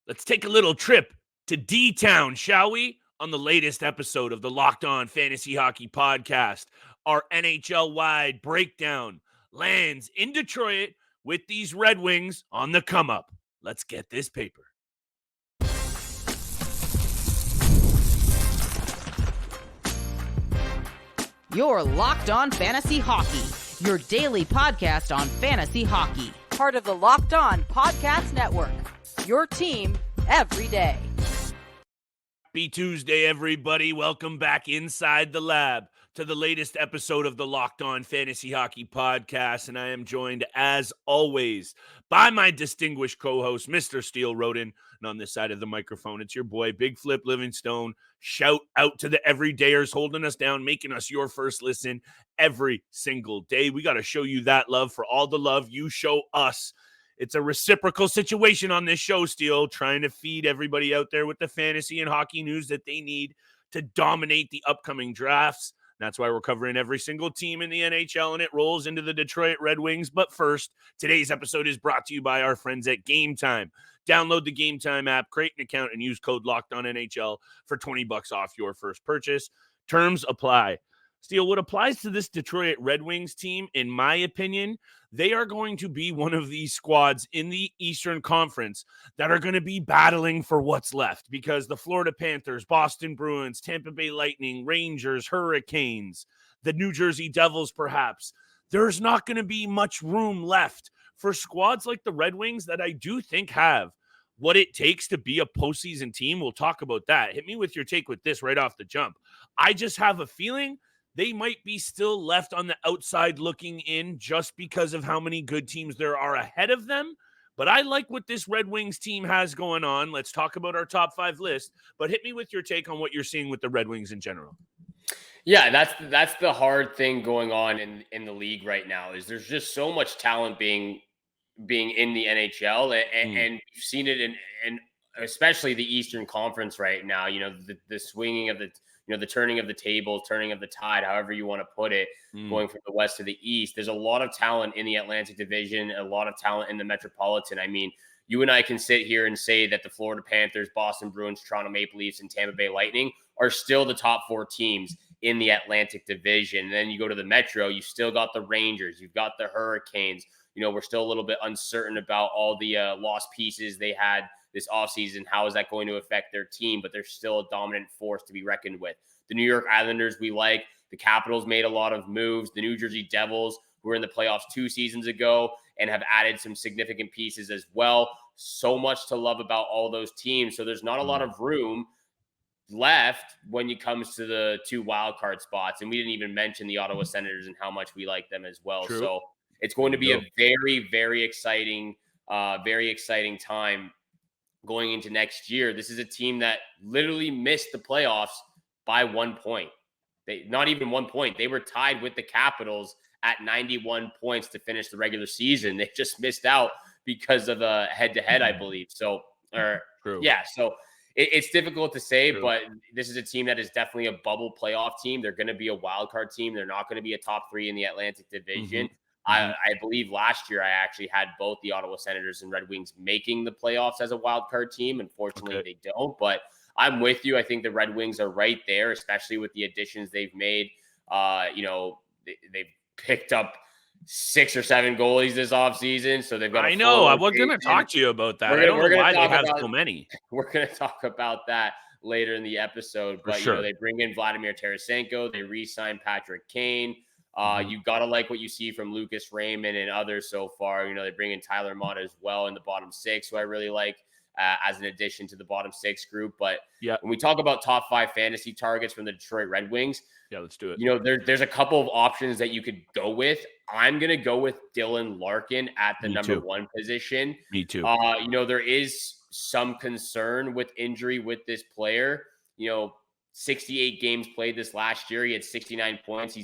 Let's take a little trip to D-Town, shall we? On the latest episode of the Locked On Fantasy Hockey Podcast, our NHL-wide breakdown lands in Detroit with these Red Wings on the come-up. Let's get this paper. You're Locked On Fantasy Hockey, your daily podcast on fantasy hockey. Part of the Locked On Podcast Network, your team every day. Happy Tuesday, everybody. Welcome back inside the lab to the latest episode of the Locked On Fantasy Hockey Podcast. And I am joined, as always, by my distinguished co-host, Mr. Steel Roden. And on this side of the microphone, it's your boy, Big Flip Livingstone. Shout out to the everydayers holding us down, making us your first listen every single day. We got to show you that love for all the love you show us. It's a reciprocal situation on this show, Steel, trying to feed everybody out there with the fantasy and hockey news that they need to dominate the upcoming drafts. That's why we're covering every single team in the NHL, and it rolls into the Detroit Red Wings. But first, today's episode is brought to you by our friends at Game Time. Download the Game Time app, create an account, and use code LOCKEDONNHL for $20 off your first purchase. Terms apply. Steel, what applies to this Detroit Red Wings team, in my opinion, they are going to be one of these squads in the Eastern Conference that are going to be battling for what's left, because the Florida Panthers, Boston Bruins, Tampa Bay Lightning, Rangers, Hurricanes, the New Jersey Devils, perhaps, there's not going to be much room left for squads like the Red Wings that I do think have what it takes to be a postseason team. We'll talk about that. Hit me with your take with this right off the jump. I just have a feeling they might be still left on the outside looking in just because of how many good teams there are ahead of them. But I like what this Red Wings team has going on. Let's talk about our top 5 list. But hit me with your take on what you're seeing with the Red Wings in general. Yeah, that's the hard thing going on in the league right now, is there's just so much talent being in the NHL, and you've seen it in especially the Eastern Conference right now. You know, the swinging of the turning of the tables, turning of the tide, however you want to put it, going from the West to the East. There's a lot of talent in the Atlantic Division, a lot of talent in the Metropolitan. I mean, you and I can sit here and say that the Florida Panthers, Boston Bruins, Toronto Maple Leafs, and Tampa Bay Lightning are still the top 4 teams in the Atlantic Division. And then you go to the Metro, you still got the Rangers, you've got the Hurricanes. You know, we're still a little bit uncertain about all the lost pieces they had this offseason. How is that going to affect their team? But they're still a dominant force to be reckoned with. The New York Islanders, we like. The Capitals made a lot of moves. The New Jersey Devils, who were in the playoffs 2 seasons ago and have added some significant pieces as well. So much to love about all those teams. So there's not a lot of room left when it comes to the 2 wild card spots. And we didn't even mention the Ottawa Senators and how much we like them as well. True. So it's going to be a very, very exciting time going into next year. This is a team that literally missed the playoffs by 1 point. Not even 1 point. They were tied with the Capitals at 91 points to finish the regular season. They just missed out because of a head-to-head, I believe. So it's difficult to say, but this is a team that is definitely a bubble playoff team. They're going to be a wild card team. They're not going to be a top 3 in the Atlantic Division. I believe last year I actually had both the Ottawa Senators and Red Wings making the playoffs as a wild card team. Unfortunately, they don't. But I'm with you. I think the Red Wings are right there, especially with the additions they've made. They've picked up 6 or 7 goalies this offseason. So they've got. I know. I was going to talk to you about that. I don't know why they have so many. We're going to talk about that later in the episode. But they bring in Vladimir Tarasenko. They re-sign Patrick Kane. You got to like what you see from Lucas Raymond and others so far. You know, they bring in Tyler Mott as well in the bottom 6, who I really like as an addition to the bottom 6 group. But when we talk about top 5 fantasy targets from the Detroit Red Wings, let's do it. You know, there's a couple of options that you could go with. I'm going to go with Dylan Larkin at the number 1 position. Me too. You know, there is some concern with injury with this player. You know, 68 games played this last year. He had 69 points.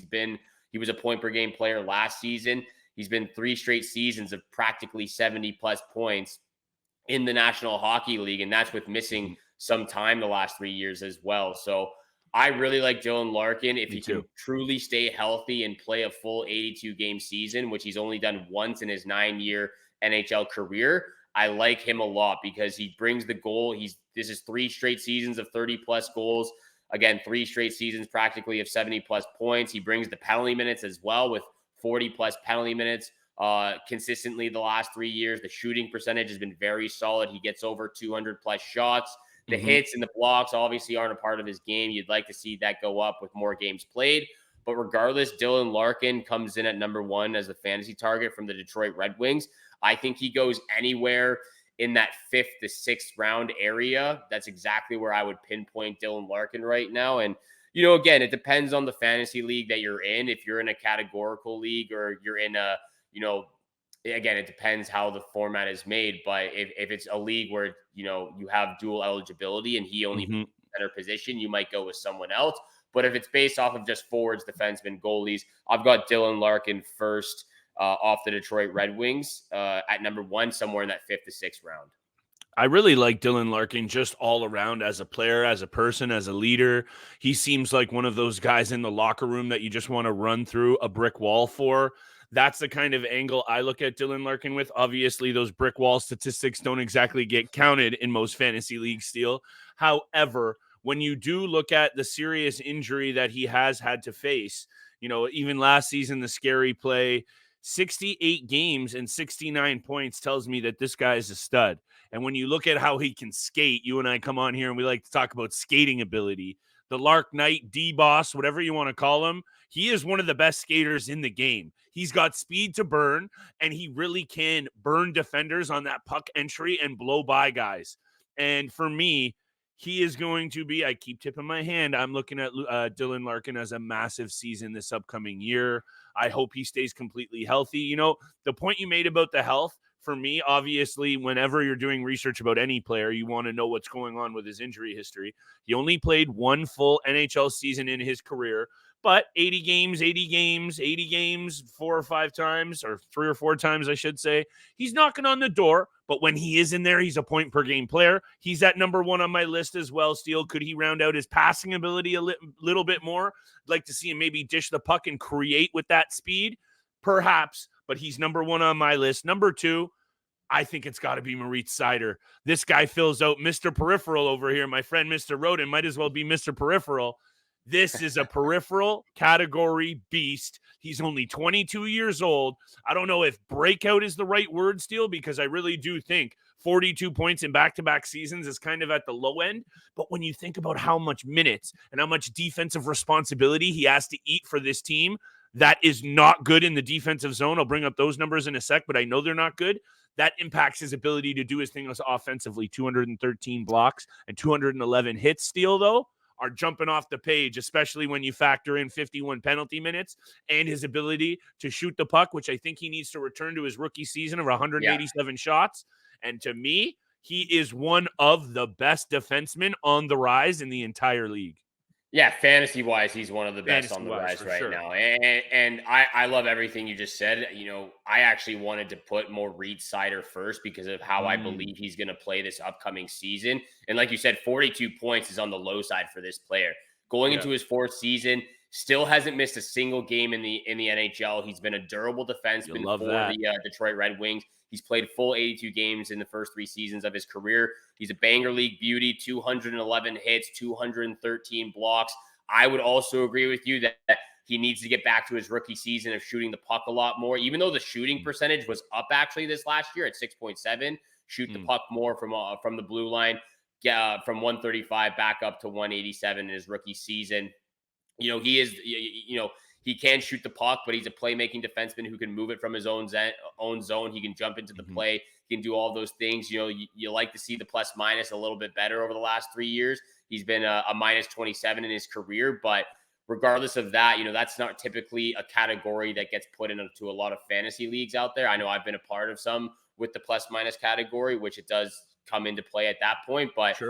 He was a point per game player last season. He's been 3 straight seasons of practically 70 plus points in the National Hockey League. And that's with missing some time the last 3 years as well. So I really like Dylan Larkin. If he can truly stay healthy and play a full 82 game season, which he's only done once in his 9-year NHL career, I like him a lot because he brings the goal. This is 3 straight seasons of 30+ goals. Again, 3 straight seasons practically of 70+ points. He brings the penalty minutes as well with 40+ penalty minutes consistently the last 3 years. The shooting percentage has been very solid. He gets over 200+ shots. The hits and the blocks obviously aren't a part of his game. You'd like to see that go up with more games played. But regardless, Dylan Larkin comes in at number 1 as a fantasy target from the Detroit Red Wings. I think he goes anywhere in that 5th to 6th round area. That's exactly where I would pinpoint Dylan Larkin right now. And, again, it depends on the fantasy league that you're in. If you're in a categorical league or you're in a, again, it depends how the format is made. But if it's a league where, you have dual eligibility and he only plays center position, you might go with someone else. But if it's based off of just forwards, defensemen, goalies, I've got Dylan Larkin first off the Detroit Red Wings at number 1, somewhere in that 5th to 6th round. I really like Dylan Larkin just all around as a player, as a person, as a leader. He seems like one of those guys in the locker room that you just want to run through a brick wall for. That's the kind of angle I look at Dylan Larkin with. Obviously, those brick wall statistics don't exactly get counted in most fantasy leagues still. However, when you do look at the serious injury that he has had to face, even last season, the scary play, 68 games and 69 points tells me that this guy is a stud. And when you look at how he can skate, you and I come on here and we like to talk about skating ability. The Lark Knight, D-Boss, whatever you want to call him, he is one of the best skaters in the game. He's got speed to burn, and he really can burn defenders on that puck entry and blow by guys. And for me, he is going to be, I keep tipping my hand, I'm looking at Dylan Larkin as a massive season this upcoming year. I hope he stays completely healthy. The point you made about the health, for me, obviously, whenever you're doing research about any player, you want to know what's going on with his injury history. He only played 1 full NHL season in his career, but 80 games, 4 or 5 times, or 3 or 4 times, I should say. He's knocking on the door, but when he is in there, he's a point per game player. He's at number 1 on my list as well, Steele. Could he round out his passing ability a little bit more? I'd like to see him maybe dish the puck and create with that speed. Perhaps, but he's number 1 on my list. Number 2, I think it's got to be Moritz Seider. This guy fills out Mr. Peripheral over here. My friend Mr. Roden might as well be Mr. Peripheral. This is a peripheral category beast. He's only 22 years old. I don't know if breakout is the right word, Steele, because I really do think 42 points in back-to-back seasons is kind of at the low end. But when you think about how much minutes and how much defensive responsibility he has to eat for this team, that is not good in the defensive zone. I'll bring up those numbers in a sec, but I know they're not good. That impacts his ability to do his thing offensively. 213 blocks and 211 hits. Steele, though, are jumping off the page, especially when you factor in 51 penalty minutes and his ability to shoot the puck, which I think he needs to return to his rookie season of 187 shots. And to me, he is one of the best defensemen on the rise in the entire league. Yeah, fantasy-wise, he's one of the best on the rise right now. And I love everything you just said. I actually wanted to put Moritz Seider first because of how I believe he's going to play this upcoming season. And like you said, 42 points is on the low side for this player. Going into his 4th season, still hasn't missed a single game in the NHL. He's been a durable defenseman for the Detroit Red Wings. He's played full 82 games in the first 3 seasons of his career. He's a banger league beauty, 211 hits, 213 blocks. I would also agree with you that he needs to get back to his rookie season of shooting the puck a lot more, even though the shooting percentage was up actually this last year at 6.7. Shoot the puck more from the blue line, from 135 back up to 187 in his rookie season. He is, he can shoot the puck, but he's a playmaking defenseman who can move it from his own zone. He can jump into the play. He can do all those things. You like to see the plus minus a little bit better over the last 3 years. He's been a minus 27 in his career, but regardless of that, that's not typically a category that gets put into a lot of fantasy leagues out there. I know I've been a part of some with the plus minus category, which it does come into play at that point, but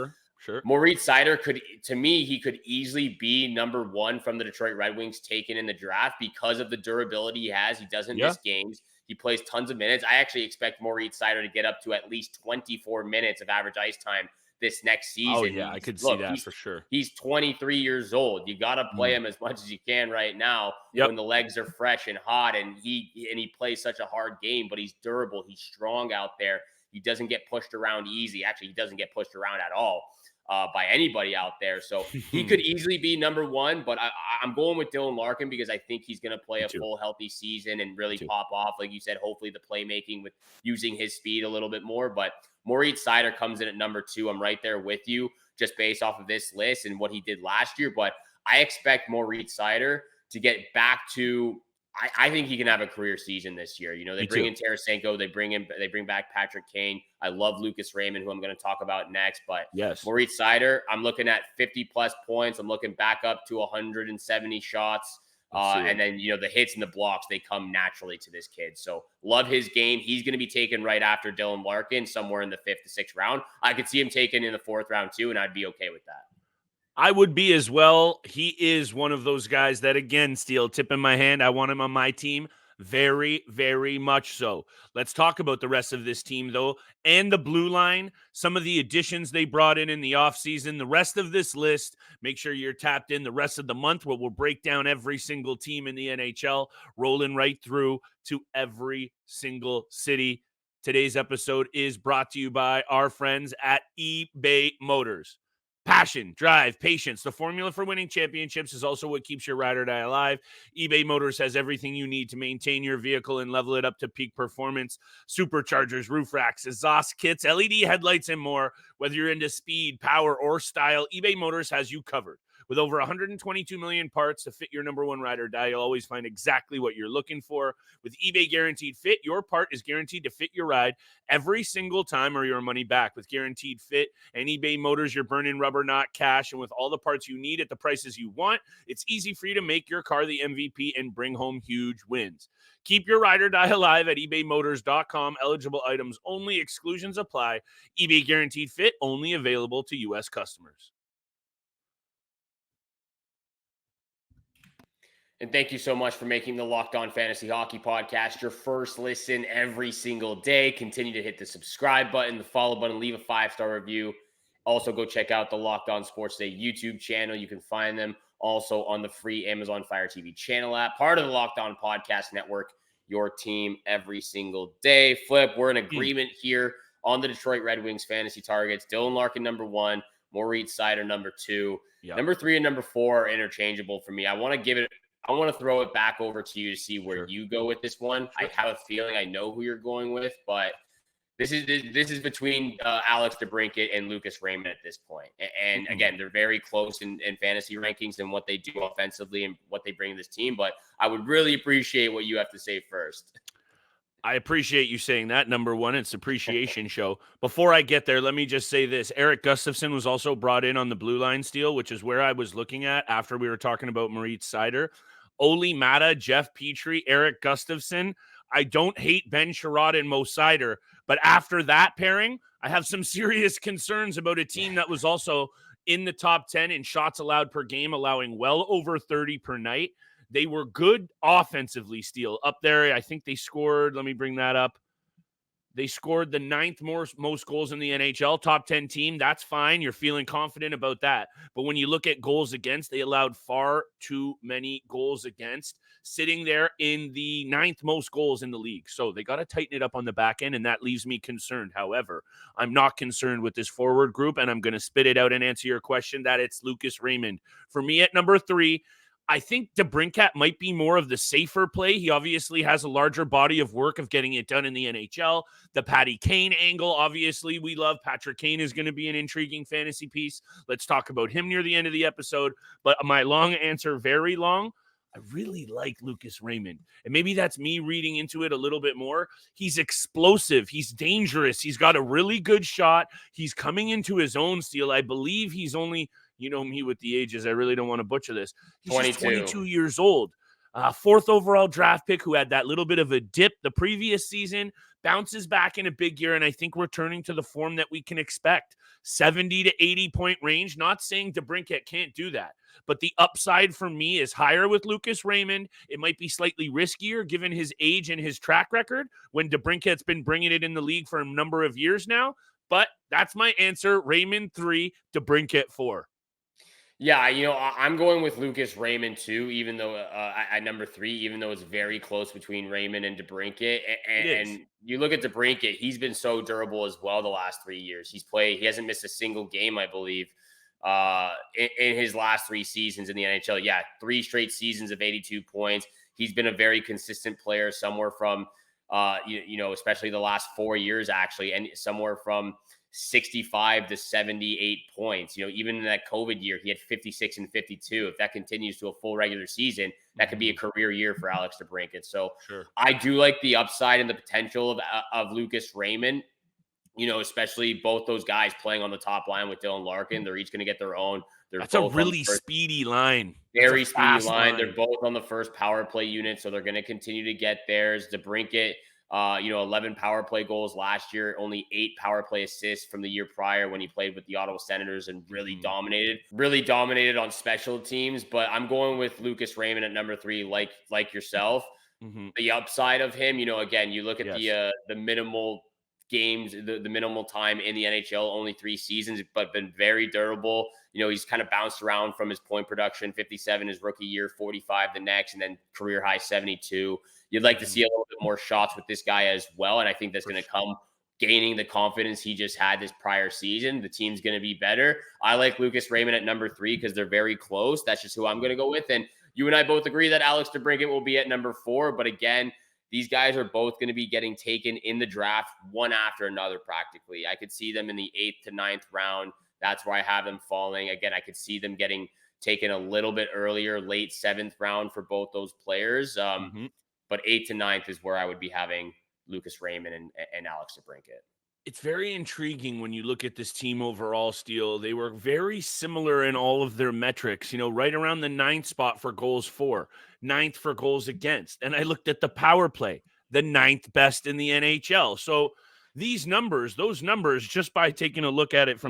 Sure. Moritz Seider he could easily be number 1 from the Detroit Red Wings taken in the draft because of the durability he has. He doesn't miss games. He plays tons of minutes. I actually expect Moritz Seider to get up to at least 24 minutes of average ice time this next season. Oh, yeah, I could see that for sure. He's 23 years old. You got to play him as much as you can right now when the legs are fresh and hot, and he plays such a hard game, but he's durable. He's strong out there. He doesn't get pushed around easy. Actually, he doesn't get pushed around at all by anybody out there. So he could easily be number one, but I'm going with Dylan Larkin because I think he's going to play a full healthy season and really pop off. Like you said, hopefully the playmaking with using his speed a little bit more. But Moritz Seider comes in at number 2. I'm right there with you just based off of this list and what he did last year. But I expect Moritz Seider to get back to, I think he can have a career season this year. You know, they bring in Tarasenko, they bring back Patrick Kane. I love Lucas Raymond, who I'm going to talk about next. But Moritz Seider, I'm looking at 50 plus points. I'm looking back up to 170 shots. And then, you know, the hits and the blocks, they come naturally to this kid. So love his game. He's going to be taken right after Dylan Larkin, somewhere in the 5th to 6th round. I could see him taken in the 4th round too, and I'd be okay with that. I would be as well. He is one of those guys that, again, Steele, tip in my hand. I want him on my team. Very, very much so. Let's talk about the rest of this team, though, and the blue line, some of the additions they brought in the offseason, the rest of this list. Make sure you're tapped in the rest of the month where we'll break down every single team in the NHL, rolling right through to every single city. Today's episode is brought to you by our friends at eBay Motors. Passion, drive, patience. The formula for winning championships is also what keeps your ride or die alive. eBay Motors has everything you need to maintain your vehicle and level it up to peak performance. Superchargers, roof racks, exhaust kits, LED headlights, and more. Whether you're into speed, power, or style, eBay Motors has you covered. With over 122 million parts to fit your number one ride or die, you'll always find exactly what you're looking for. With eBay Guaranteed Fit, your part is guaranteed to fit your ride every single time or your money back. With Guaranteed Fit and eBay Motors, you're burning rubber, not cash. And with all the parts you need at the prices you want, it's easy for you to make your car the MVP and bring home huge wins. Keep your ride or die alive at ebaymotors.com. Eligible items only. Exclusions apply. eBay Guaranteed Fit only available to U.S. customers. And thank you so much for making the Locked On Fantasy Hockey Podcast your first listen every single day. Continue to hit the subscribe button, the follow button, leave a 5-star review. Also, go check out the Locked On Sports Day YouTube channel. You can find them also on the free Amazon Fire TV channel app, part of the Locked On Podcast Network, your team every single day. Flip, we're in agreement here on the Detroit Red Wings fantasy targets. Dylan Larkin, number 1. Moritz Seider, number 2. Number 3 and number 4 are interchangeable for me. I want to throw it back over to you to see where you go with this one. I have a feeling I know who you're going with, but this is between Alex DeBrincat and Lucas Raymond at this point. And again, they're very close in fantasy rankings and what they do offensively and what they bring to this team. But I would really appreciate what you have to say first. I appreciate you saying that, number 1. It's appreciation show. Before I get there, let me just say this. Erik Gustafsson was also brought in on the blue line steal, which is where I was looking at after we were talking about Moritz Seider. Oli Mata, Jeff Petrie, Erik Gustafsson. I don't hate Ben Sherrod and Mo Seider, but after that pairing, I have some serious concerns about a team that was also in the top 10 in shots allowed per game, allowing well over 30 per night. They were good offensively, Steele. Up there, I think they scored, let me bring that up. They scored the 9th most goals in the NHL, top 10 team. That's fine. You're feeling confident about that. But when you look at goals against, they allowed far too many goals against, sitting there in the 9th most goals in the league. So they got to tighten it up on the back end, and that leaves me concerned. However, I'm not concerned with this forward group, and I'm going to spit it out and answer your question that it's Lucas Raymond. For me at number 3, I think DeBrincat might be more of the safer play. He obviously has a larger body of work of getting it done in the NHL. The Patty Kane angle, obviously, we love. Patrick Kane is going to be an intriguing fantasy piece. Let's talk about him near the end of the episode. But my long answer, very long, I really like Lucas Raymond. And maybe that's me reading into it a little bit more. He's explosive. He's dangerous. He's got a really good shot. He's coming into his own Steele. I believe he's only... You know me with the ages. I really don't want to butcher this. He's 22 years old. 4th overall draft pick who had that little bit of a dip the previous season, bounces back in a big year, and I think returning to the form that we can expect. 70 to 80-point range. Not saying DeBrincat can't do that, but the upside for me is higher with Lucas Raymond. It might be slightly riskier given his age and his track record when DeBrincat's been bringing it in the league for a number of years now. But that's my answer. Raymond 3, DeBrincat 4. Yeah, I'm going with Lucas Raymond too, even though at number 3, even though it's very close between Raymond and DeBrincat. It And is. you look at DeBrincat, he's been so durable as well the last 3 years. He hasn't missed a single game, I believe, in his last 3 seasons in the NHL. Yeah, 3 straight seasons of 82 points. He's been a very consistent player, somewhere from, especially the last 4 years, actually, and somewhere from 65 to 78 points. Even in that COVID year, he had 56 and 52. If that continues to a full regular season, that could be a career year for Alex DeBrincat. So Sure. I do like the upside and the potential of Lucas Raymond. Especially both those guys playing on the top line with Dylan Larkin. They're each going to get their own. They're That's a both really speedy line. very speedy line. They're both on the first power play unit, so they're going to continue to get theirs. DeBrincat, 11 power play goals last year, only 8 power play assists from the year prior when he played with the Ottawa Senators and really dominated on special teams. But I'm going with Lucas Raymond at number 3, like yourself. The upside of him, again, you look at the minimal games, the minimal time in the NHL, only 3 seasons, but been very durable. He's kind of bounced around from his point production, 57 his rookie year, 45 the next, and then career high 72. You'd like to see a little bit more shots with this guy as well. And I think that's going to come gaining the confidence he just had this prior season. The team's going to be better. I like Lucas Raymond at number 3 because they're very close. That's just who I'm going to go with. And you and I both agree that Alex DeBrincat will be at number 4. But again, these guys are both going to be getting taken in the draft one after another practically. I could see them in the 8th to 9th round. That's where I have them falling. Again, I could see them getting taken a little bit earlier, late 7th round for both those players. But 8th to 9th is where I would be having Lucas Raymond and Alex DeBrincat. It's very intriguing when you look at this team overall, Steele. They were very similar in all of their metrics, right around the 9th spot for goals for, 9th for goals against. And I looked at the power play, the 9th best in the NHL. So those numbers, just by taking a look at it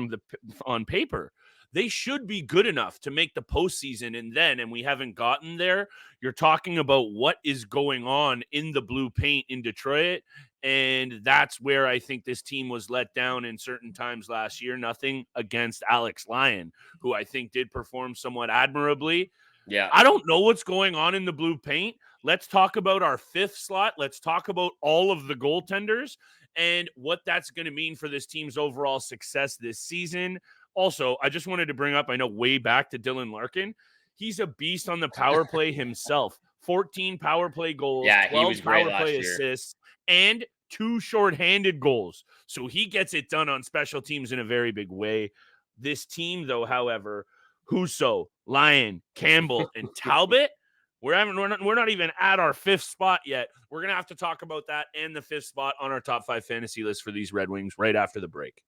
on paper, they should be good enough to make the postseason. And we haven't gotten there. You're talking about what is going on in the blue paint in Detroit. And that's where I think this team was let down in certain times last year. Nothing against Alex Lyon, who I think did perform somewhat admirably. Yeah. I don't know what's going on in the blue paint. Let's talk about our 5th slot. Let's talk about all of the goaltenders and what that's going to mean for this team's overall success this season. Also, I just wanted to bring up, I know way back to Dylan Larkin. He's a beast on the power play himself. 14 power play goals, 12 power play assists, and 2 shorthanded goals. So he gets it done on special teams in a very big way. This team, though, however, Husso, Lyon, Campbell, and Talbot, we're not even at our 5th spot yet. We're going to have to talk about that and the 5th spot on our top 5 fantasy list for these Red Wings right after the break.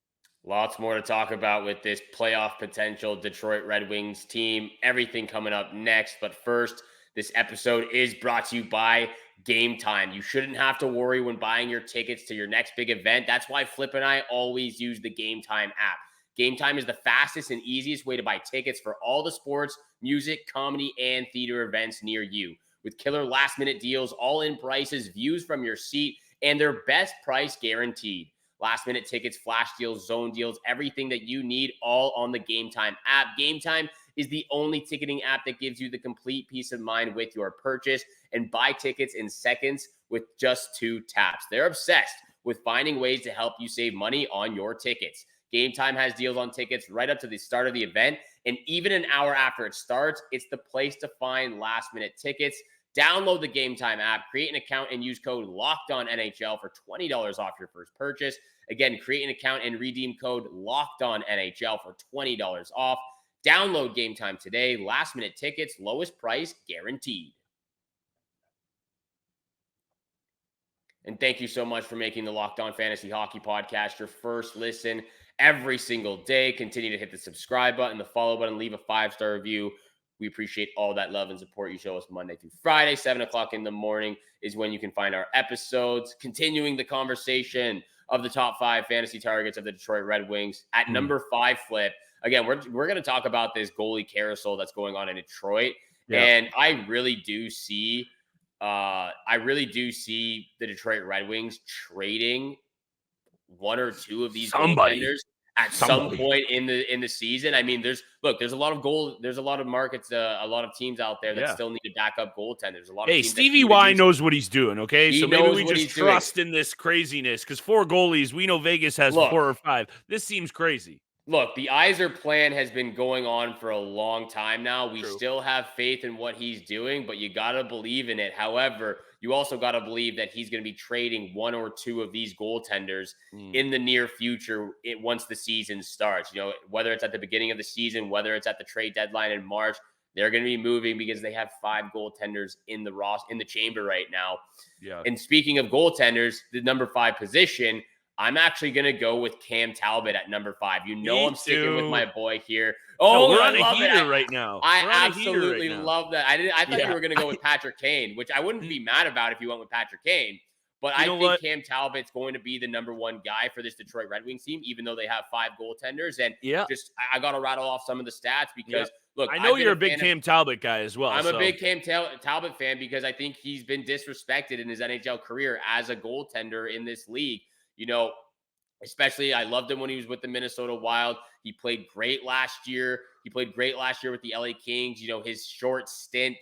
Lots more to talk about with this playoff potential Detroit Red Wings team. Everything coming up next. But first, this episode is brought to you by Game Time. You shouldn't have to worry when buying your tickets to your next big event. That's why Flip and I always use the Game Time app. Game Time is the fastest and easiest way to buy tickets for all the sports, music, comedy, and theater events near you. With killer last-minute deals, all-in prices, views from your seat, and their best price guaranteed. Last-minute tickets, flash deals, zone deals, everything that you need, all on the Game Time app. Game Time is the only ticketing app that gives you the complete peace of mind with your purchase, and buy tickets in seconds with just 2 taps. They're obsessed with finding ways to help you save money on your tickets. Game Time has deals on tickets right up to the start of the event, and even an hour after it starts, it's the place to find last-minute tickets. Download the Game Time app, create an account, and use code LOCKEDONNHL for $20 off your first purchase. Again, create an account and redeem code LOCKEDONNHL for $20 off. Download Game Time today. Last-minute tickets, lowest price guaranteed. And thank you so much for making the Locked On Fantasy Hockey Podcast your first listen every single day. Continue to hit the subscribe button, the follow button, leave a 5-star review. We appreciate all that love and support you show us Monday through Friday. 7 o'clock in the morning is when you can find our episodes. Continuing the conversation of the top 5 fantasy targets of the Detroit Red Wings. At number 5, Flip. Again, we're going to talk about this goalie carousel that's going on in Detroit. Yeah. And I really do see the Detroit Red Wings trading 1 or 2 of these goaltenders at some point in the season. I mean, there's a lot of markets, a lot of teams out there that still need to back up goaltenders. There's a lot of teams Stevie Y knows what he's doing, okay? He so maybe knows we what just he's trust doing. in this craziness because 4 goalies, we know Vegas has 4 or 5. This seems crazy. Look, the Yzer plan has been going on for a long time now. We True. still have faith in what he's doing, but you got to believe in it. However, you also got to believe that he's going to be trading 1 or 2 of these goaltenders in the near future once the season starts. You know, whether it's at the beginning of the season, whether it's at the trade deadline in March, they're going to be moving because they have 5 goaltenders in the chamber right now. Yeah. And speaking of goaltenders, the number 5 position, I'm actually going to go with Cam Talbot at number 5. You know, I'm sticking with my boy here. Oh, we're on a heater right now. I absolutely love that. I thought you were going to go with Patrick Kane, which I wouldn't be mad about if you went with Patrick Kane. But I think Cam Talbot's going to be the number 1 guy for this Detroit Red Wings team, even though they have 5 goaltenders. And I got to rattle off some of the stats because, look, I know you're a big Cam Talbot guy as well. I'm a big Cam Talbot fan because I think he's been disrespected in his NHL career as a goaltender in this league. You know, especially I loved him when he was with the Minnesota Wild. He played great last year. With the LA Kings. You know, his short stint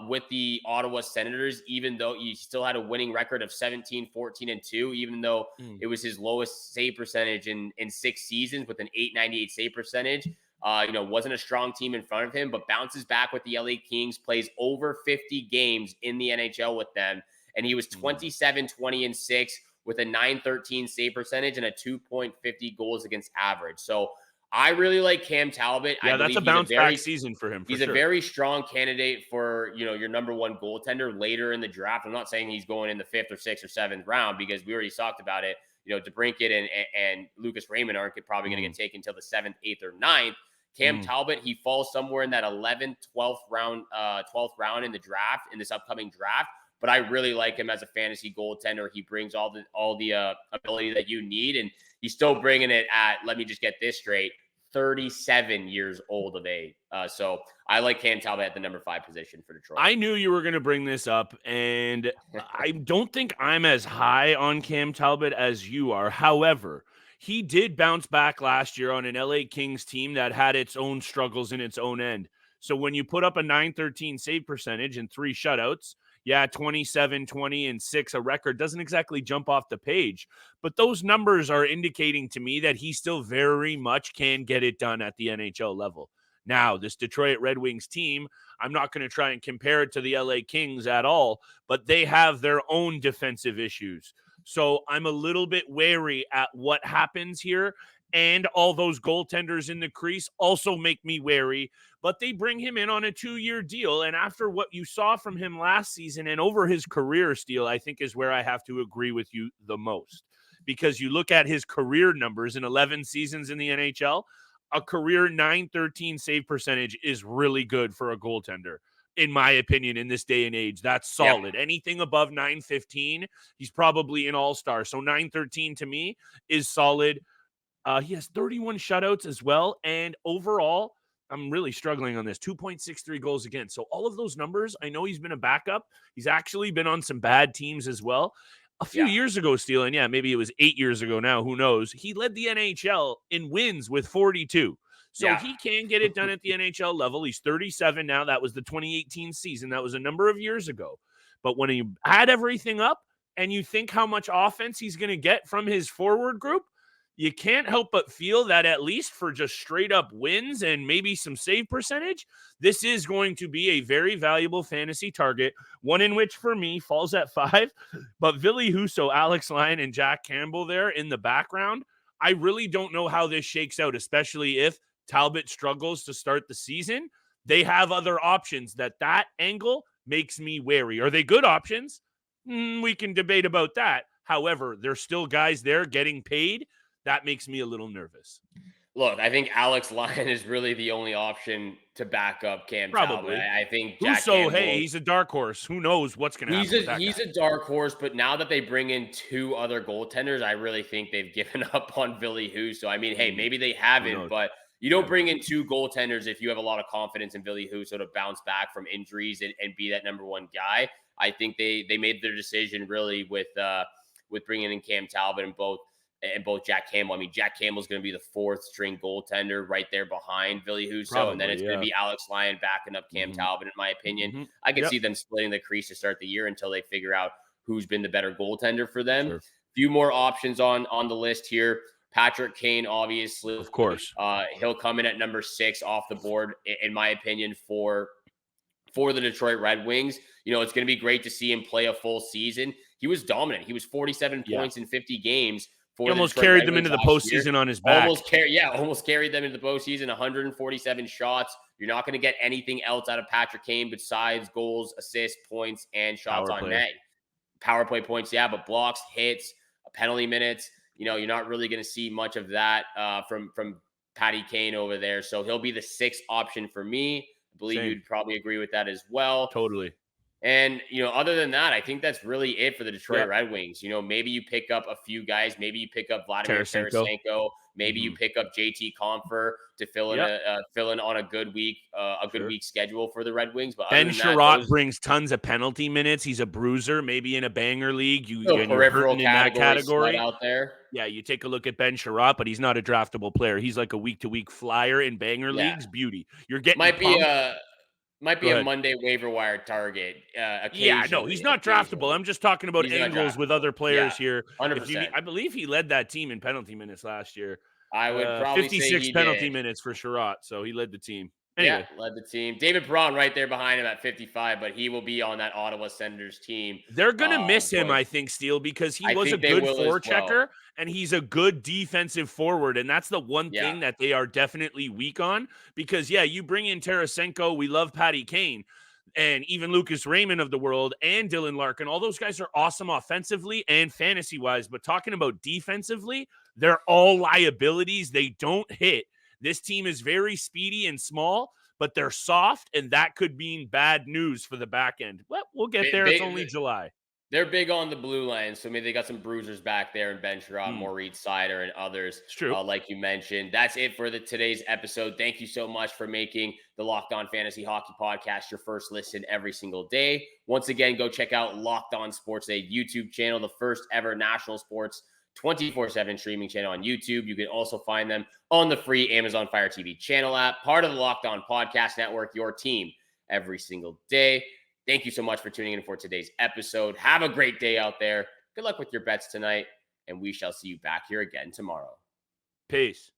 with the Ottawa Senators, even though he still had a winning record of 17-14-2, even though it was his lowest save percentage in 6 seasons with an .898 save percentage. You know, wasn't a strong team in front of him, but bounces back with the LA Kings, plays over 50 games in the NHL with them. And he was 27-20-6 with a .913 save percentage and a 2.50 goals against average. So I really like Cam Talbot. Yeah, that's a bounce back season for him. He's a very strong candidate for, you know, your number 1 goaltender later in the draft. I'm not saying he's going in the 5th or 6th or 7th round because we already talked about it. You know, DeBrincat and Lucas Raymond aren't probably going to get taken until the 7th, 8th, or 9th. Cam Talbot, he falls somewhere in that 11th, 12th round in the draft, in this upcoming draft. But I really like him as a fantasy goaltender. He brings all the ability that you need, and he's still bringing it at, let me just get this straight, 37 years old of age. So I like Cam Talbot at the number 5 position for Detroit. I knew you were going to bring this up, and I don't think I'm as high on Cam Talbot as you are. However, he did bounce back last year on an LA Kings team that had its own struggles in its own end. So when you put up a .913 save percentage and 3 shutouts, 27-20-6, a record doesn't exactly jump off the page, but those numbers are indicating to me that he still very much can get it done at the NHL level. Now, this Detroit Red Wings team, I'm not going to try and compare it to the LA Kings at all, but they have their own defensive issues. So I'm a little bit wary at what happens here. And all those goaltenders in the crease also make me wary, but they bring him in on a 2-year deal. And after what you saw from him last season and over his career, Steele, I think is where I have to agree with you the most. Because you look at his career numbers in 11 seasons in the NHL, a career .913 save percentage is really good for a goaltender. In my opinion, in this day and age, that's solid. Anything above .915, he's probably an all-star. So .913 to me is solid. He has 31 shutouts as well. And overall, I'm really struggling on this. 2.63 goals against. So all of those numbers, I know he's been a backup. He's actually been on some bad teams as well. A few years ago, Steele, and maybe it was 8 years ago now, who knows? He led the NHL in wins with 42. So he can get it done at the NHL level. He's 37 now. That was the 2018 season. That was a number of years ago. But when you add everything up and you think how much offense he's going to get from his forward group, you can't help but feel that at least for just straight up wins and maybe some save percentage, this is going to be a very valuable fantasy target, one in which for me falls at 5. But Ville Husso, Alex Lyon, and Jack Campbell there in the background, I really don't know how this shakes out, especially if Talbot struggles to start the season. They have other options. That angle makes me wary. Are they good options? We can debate about that. However, there's still guys there getting paid. That makes me a little nervous. Look, I think Alex Lyon is really the only option to back up Cam Talbot. I think Jack Campbell, he's a dark horse. Who knows what's going to happen? He's a dark horse, but now that they bring in 2 other goaltenders, I really think they've given up on Ville Husso. I mean, hey, maybe they haven't, but you don't bring in 2 goaltenders if you have a lot of confidence in Ville Husso to bounce back from injuries and be that number 1 guy. I think they made their decision really with bringing in Cam Talbot, and both and both Jack Campbell. I mean, Jack Campbell's going to be the fourth string goaltender right there behind Ville Husso, and then it's going to be Alex Lyon backing up Cam Talbot, in my opinion. I could see them splitting the crease to start the year until they figure out who's been the better goaltender for them. Sure. Few more options on the list here. Patrick Kane, obviously. Of course. He'll come in at number 6 off the board, in my opinion, for the Detroit Red Wings. You know, it's going to be great to see him play a full season. He was dominant. He was 47 points in 50 games. He almost carried them into the postseason on his back. Almost carried them into the postseason. 147 shots. You're not going to get anything else out of Patrick Kane besides goals, assists, points, and shots on net. Power play points, but blocks, hits, penalty minutes. You know, you're not really going to see much of that from Patty Kane over there. So he'll be the 6th option for me. I believe you'd probably agree with that as well. Totally. And, you know, other than that, I think that's really it for the Detroit Red Wings. You know, maybe you pick up a few guys. Maybe you pick up Vladimir Tarasenko. Maybe you pick up JT Compher to fill in on a good week, week schedule for the Red Wings. But Ben Sherratt brings tons of penalty minutes. He's a bruiser. Maybe in a banger league, you're hurting in that category out there. Yeah, you take a look at Ben Sherratt, but he's not a draftable player. He's like a week-to-week flyer in banger leagues. Beauty. You're getting Might be a Monday waiver wire target. No, he's not draftable. I'm just talking about angles with other players here. 100%. I believe he led that team in penalty minutes last year. I would probably 56 say penalty minutes for Sherratt, so he led the team. Anyway. Yeah, led the team. David Perron right there behind him at 55, but he will be on that Ottawa Senators team. They're going to miss him, I think, Steele, because he was a good forechecker, and he's a good defensive forward, and that's the one thing that they are definitely weak on, because, you bring in Tarasenko, we love Patty Kane, and even Lucas Raymond of the world, and Dylan Larkin. All those guys are awesome offensively and fantasy-wise, but talking about defensively, they're all liabilities. They don't hit. This team is very speedy and small, but they're soft, and that could mean bad news for the back end. Well, we'll get there. It's only July. They're big on the blue line, so maybe they got some bruisers back there, and Ben Sherratt, Moritz Seider, and others. It's true. Like you mentioned. That's it for today's episode. Thank you so much for making the Locked On Fantasy Hockey Podcast your first listen every single day. Once again, go check out Locked On Sports Day YouTube channel, the first ever national sports 24/7 streaming channel on YouTube. You can also find them on the free Amazon Fire TV channel app, part of the Locked On Podcast Network, your team every single day. Thank you so much for tuning in for today's episode. Have a great day out there. Good luck with your bets tonight, and we shall see you back here again tomorrow. Peace.